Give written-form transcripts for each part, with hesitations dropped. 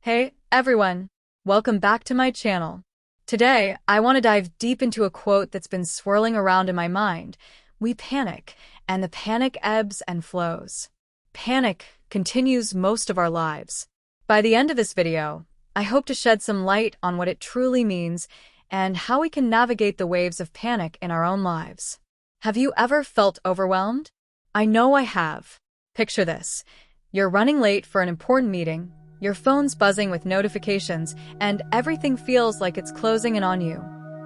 Hey, everyone! Welcome back to my channel. Today, I want to dive deep into a quote that's been swirling around in my mind. We panic, and the panic ebbs and flows. Panic continues most of our lives. By the end of this video, I hope to shed some light on what it truly means and how we can navigate the waves of panic in our own lives. Have you ever felt overwhelmed? I know I have. Picture this. You're running late for an important meeting. Your phone's buzzing with notifications, and everything feels like it's closing in on you.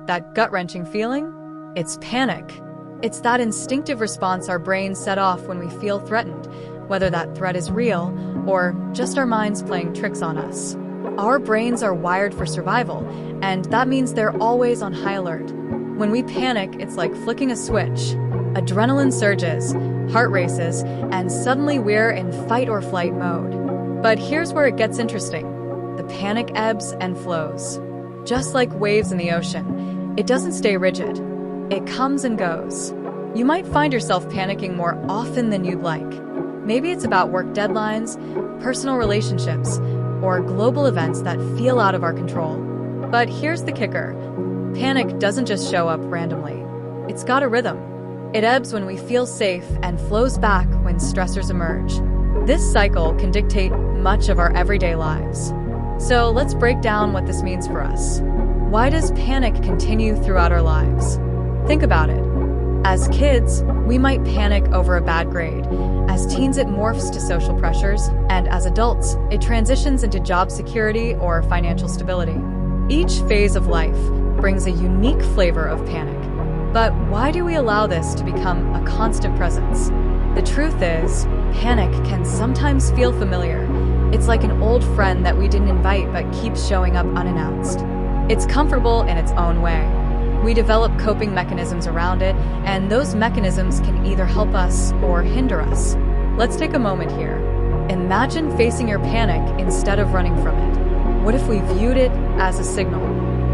That gut-wrenching feeling? It's panic. It's that instinctive response our brains set off when we feel threatened, whether that threat is real or just our minds playing tricks on us. Our brains are wired for survival, and that means they're always on high alert. When we panic, it's like flicking a switch. Adrenaline surges, heart races, and suddenly we're in fight or flight mode. But here's where it gets interesting. The panic ebbs and flows. Just like waves in the ocean, it doesn't stay rigid. It comes and goes. You might find yourself panicking more often than you'd like. Maybe it's about work deadlines, personal relationships, or global events that feel out of our control. But here's the kicker. Panic doesn't just show up randomly. It's got a rhythm. It ebbs when we feel safe and flows back when stressors emerge. This cycle can dictate much of our everyday lives. So let's break down what this means for us. Why does panic continue throughout our lives? Think about it. As kids, we might panic over a bad grade. As teens, it morphs to social pressures. And as adults, it transitions into job security or financial stability. Each phase of life brings a unique flavor of panic. But why do we allow this to become a constant presence? The truth is, panic can sometimes feel familiar. It's like an old friend that we didn't invite but keeps showing up unannounced. It's comfortable in its own way. We develop coping mechanisms around it, and those mechanisms can either help us or hinder us. Let's take a moment here. Imagine facing your panic instead of running from it. What if we viewed it as a signal?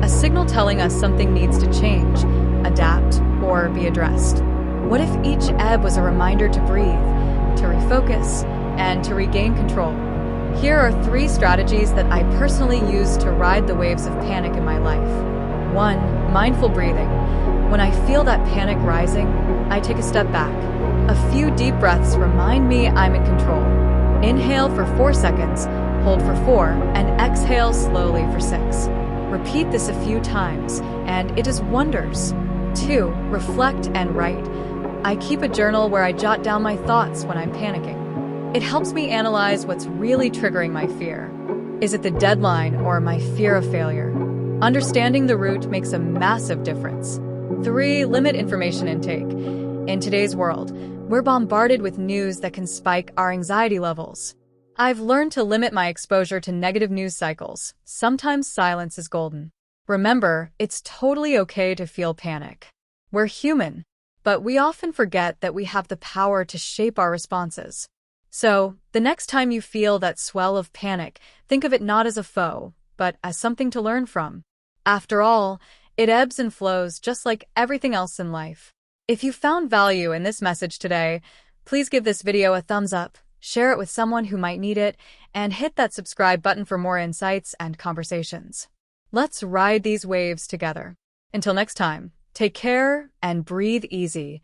A signal telling us something needs to change, adapt, or be addressed. What if each ebb was a reminder to breathe, to refocus, and to regain control? Here are 3 strategies that I personally use to ride the waves of panic in my life. 1. Mindful breathing. When I feel that panic rising, I take a step back. A few deep breaths remind me I'm in control. Inhale for 4 seconds, hold for 4, and exhale slowly for 6. Repeat this a few times, and it does wonders. 2. Reflect and write. I keep a journal where I jot down my thoughts when I'm panicking. It helps me analyze what's really triggering my fear. Is it the deadline or my fear of failure? Understanding the root makes a massive difference. 3. Limit information intake. In today's world, we're bombarded with news that can spike our anxiety levels. I've learned to limit my exposure to negative news cycles. Sometimes silence is golden. Remember, it's totally okay to feel panic. We're human. But we often forget that we have the power to shape our responses. So, the next time you feel that swell of panic, think of it not as a foe, but as something to learn from. After all, it ebbs and flows just like everything else in life. If you found value in this message today, please give this video a thumbs up, share it with someone who might need it, and hit that subscribe button for more insights and conversations. Let's ride these waves together. Until next time. Take care and breathe easy.